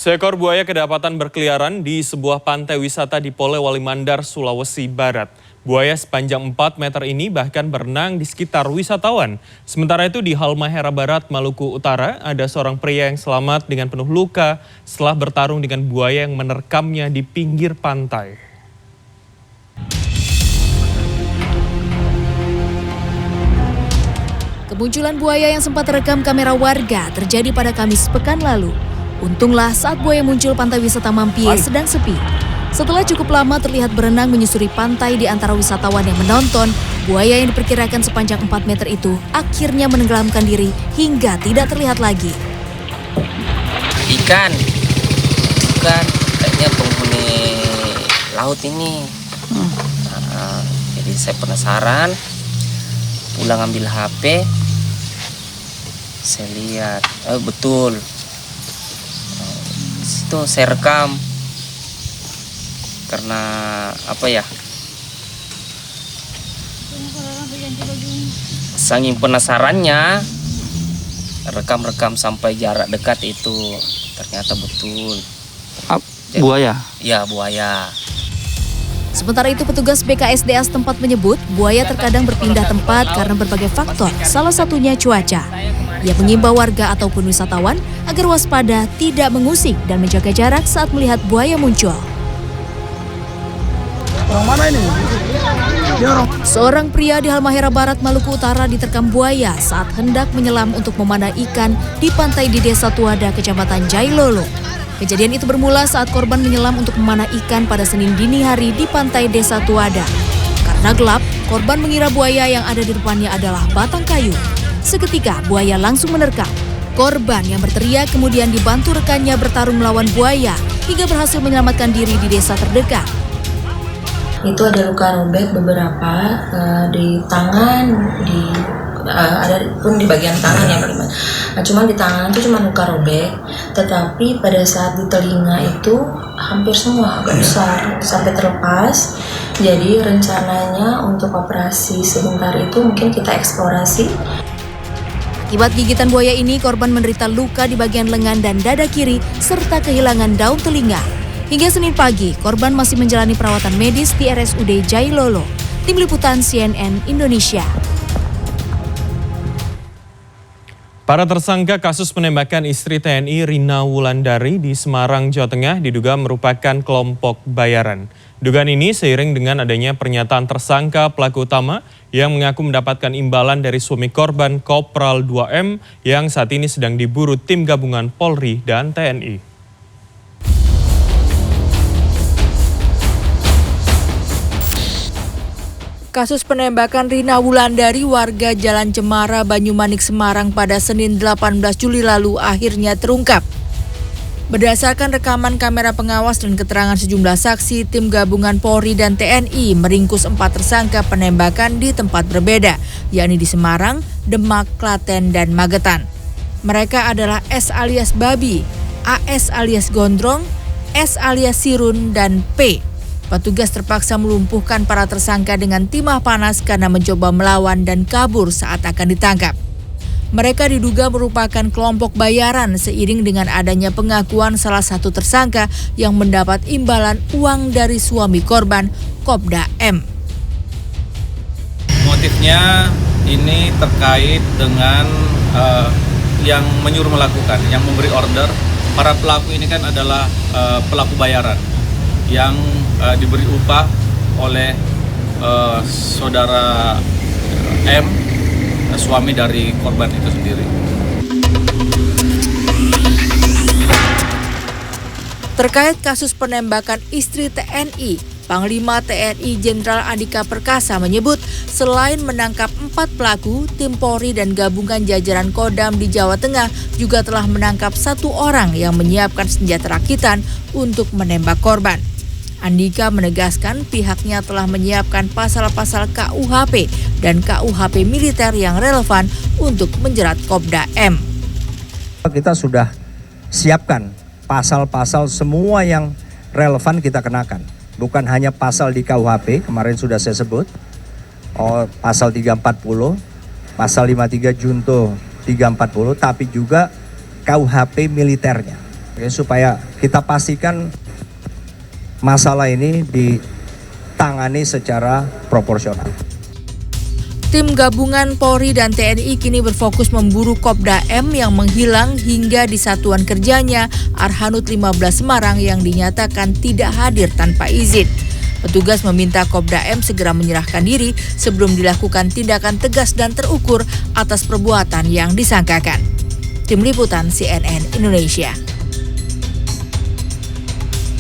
Seekor buaya kedapatan berkeliaran di sebuah pantai wisata di Polewali Mandar, Sulawesi Barat. Buaya sepanjang 4 meter ini bahkan berenang di sekitar wisatawan. Sementara itu di Halmahera Barat, Maluku Utara, ada seorang pria yang selamat dengan penuh luka setelah bertarung dengan buaya yang menerkamnya di pinggir pantai. Kemunculan buaya yang sempat terekam kamera warga terjadi pada Kamis pekan lalu. Untunglah saat buaya muncul, pantai wisata Mampie sedang sepi. Setelah cukup lama terlihat berenang menyusuri pantai di antara wisatawan yang menonton, buaya yang diperkirakan sepanjang 4 meter itu akhirnya menenggelamkan diri hingga tidak terlihat lagi. Ikan, bukan, kayaknya penghuni laut ini. Jadi saya penasaran, pulang ambil HP, saya lihat, betul. Itu saya rekam karena apa ya, saking penasarannya rekam sampai jarak dekat itu ternyata betul buaya. Ya, buaya. Sementara itu petugas BKSDA setempat menyebut buaya terkadang berpindah tempat karena berbagai faktor, salah satunya cuaca. Ia mengimbau warga ataupun wisatawan agar waspada, tidak mengusik dan menjaga jarak saat melihat buaya muncul. Seorang pria di Halmahera Barat, Maluku Utara diterkam buaya saat hendak menyelam untuk memanah ikan di pantai di Desa Tuada, Kecamatan Jailolo. Kejadian itu bermula saat korban menyelam untuk memanah ikan pada Senin dini hari di pantai Desa Tuada. Karena gelap, korban mengira buaya yang ada di depannya adalah batang kayu. Seketika buaya langsung menerkam. Korban yang berteriak kemudian dibantu rekannya bertarung melawan buaya hingga berhasil menyelamatkan diri di desa terdekat. Itu ada luka robek beberapa di tangan, ada pun di bagian tangan ya Pak. Cuma di tangan itu cuma luka robek, tetapi pada saat di telinga itu hampir semua agak besar sampai terlepas. Jadi rencananya untuk operasi sebentar itu mungkin kita eksplorasi. Akibat gigitan buaya ini, korban menderita luka di bagian lengan dan dada kiri serta kehilangan daun telinga. Hingga Senin pagi, korban masih menjalani perawatan medis di RSUD Jailolo. Tim Liputan CNN Indonesia. Para tersangka kasus penembakan istri TNI Rina Wulandari di Semarang, Jawa Tengah diduga merupakan kelompok bayaran. Dugaan ini seiring dengan adanya pernyataan tersangka pelaku utama yang mengaku mendapatkan imbalan dari suami korban Kopral 2M yang saat ini sedang diburu tim gabungan Polri dan TNI. Kasus penembakan Rina Wulandari warga Jalan Cemara, Banyumanik, Semarang pada Senin 18 Juli lalu akhirnya terungkap. Berdasarkan rekaman kamera pengawas dan keterangan sejumlah saksi, tim gabungan Polri dan TNI meringkus 4 tersangka penembakan di tempat berbeda, yakni di Semarang, Demak, Klaten, dan Magetan. Mereka adalah S alias Babi, AS alias Gondrong, S alias Sirun, dan P. Petugas terpaksa melumpuhkan para tersangka dengan timah panas karena mencoba melawan dan kabur saat akan ditangkap. Mereka diduga merupakan kelompok bayaran seiring dengan adanya pengakuan salah satu tersangka yang mendapat imbalan uang dari suami korban, Kopda M. Motifnya ini terkait dengan yang menyuruh melakukan, yang memberi order. Para pelaku ini kan adalah pelaku bayaran yang diberi upah oleh saudara M, suami dari korban itu sendiri. Terkait kasus penembakan istri TNI, Panglima TNI Jenderal Andika Perkasa menyebut selain menangkap 4 pelaku, tim Polri dan gabungan jajaran Kodam di Jawa Tengah juga telah menangkap 1 orang yang menyiapkan senjata rakitan untuk menembak korban. Andika menegaskan pihaknya telah menyiapkan pasal-pasal KUHP dan KUHP militer yang relevan untuk menjerat Kopda M. Kita sudah siapkan pasal-pasal semua yang relevan kita kenakan. Bukan hanya pasal di KUHP, kemarin sudah saya sebut, pasal 340, pasal 53 Junto 340, tapi juga KUHP militernya. supaya kita pastikan masalah ini ditangani secara proporsional. Tim gabungan Polri dan TNI kini berfokus memburu Kopda M yang menghilang hingga di satuan kerjanya Arhanud 15 Semarang yang dinyatakan tidak hadir tanpa izin. Petugas meminta Kopda M segera menyerahkan diri sebelum dilakukan tindakan tegas dan terukur atas perbuatan yang disangkakan. Tim Liputan CNN Indonesia.